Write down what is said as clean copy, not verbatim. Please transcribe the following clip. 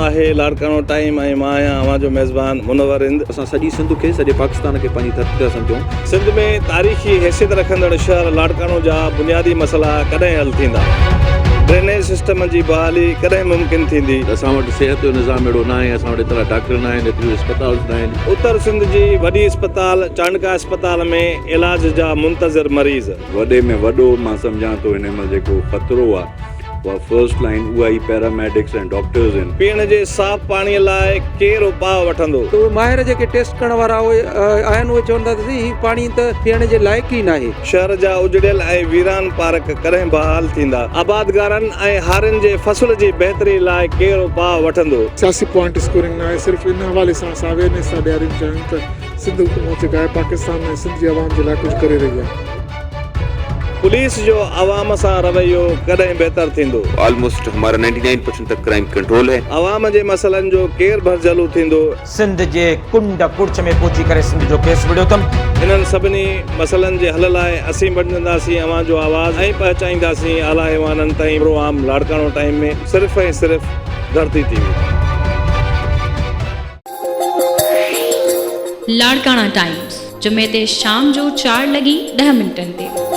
आहे लाड़काणो टाइम ऐं मां आहियां अवां जो मेज़बान मुनवर हिंद। असां सॼी सिंध खे सॼे पाकिस्तान खे पंहिंजी धरती था सम्झूं। सिंध में तारीख़ी हैसियत रखंदड़ शहर लाड़काणो जा बुनियादी मसइला कॾहिं हल थींदा? ड्रेनेज सिस्टम जी बहाली कॾहिं मुमकिन थींदी? असां वटि सिहत जो निज़ाम अहिड़ो न आहे, असां वटि एतिरा डॉक्टर न आहिनि, एतिरियूं अस्पताल न आहिनि। उत्तर सिंध जी वॾी अस्पताल चाणका अस्पताल में इलाज जा मुंतज़र मरीज़। वॾे में वॾो मां सम्झां थो हिन महिल जेको ख़तरो आहे उहा फर्स्ट लाइन उहा ई पैरामेडिक्स ऐं डॉक्टर्स आहिनि। पीअण जे साफ़ पाणीअ लाइ केरु उपाउ वठंदो? तो माहिर जेके टेस्ट करण वारा आहिनि उहे चवंदा त हीउ पाणी त पीअण जे लाइक़ु ई न आहे। शहर जा उजड़ियल ऐं वीरान पार्क कॾहिं बहाल थींदा? आबादगारनि ऐं हारियुनि जे फसल जी बहितरी लाइ केरु उपाउ वठंदो? सियासी पॉइंट स्कोरिंग न आहे, सिर्फ़ु इन हवाले सां असां अवेयरनेस था ॾियारियूं चाहियूं त सिंध हुकूमत जेका आहे पाकिस्तान में सिंध जी आवाम जे लाइ कुझु करे रही आहे। पुलिस जो आवाम सां रवैयो कॾहिं बहितर थींदो? ऑलमोस्ट हमारा 99% तक क्राइम कंट्रोल है। आवाम जे मसइलनि जो केरु भरजलू थींदो? सिंध जे कुंड कुड़च में पहुची करे सिंध जो केस विढ़ियो अथनि। हिननि सभिनी मसइलनि जे हल लाइ असीं वठंदासीं अवां जो आवाज़ ऐं पहुचाईंदासीं आला ऐवाननि ताईं प्रोग्राम लाड़काणो टाइम में सिर्फ़ु ऐं सिर्फ़ु धरती TV। लाड़काणा टाइम्स जुमे ते शाम जो 4:10 ते।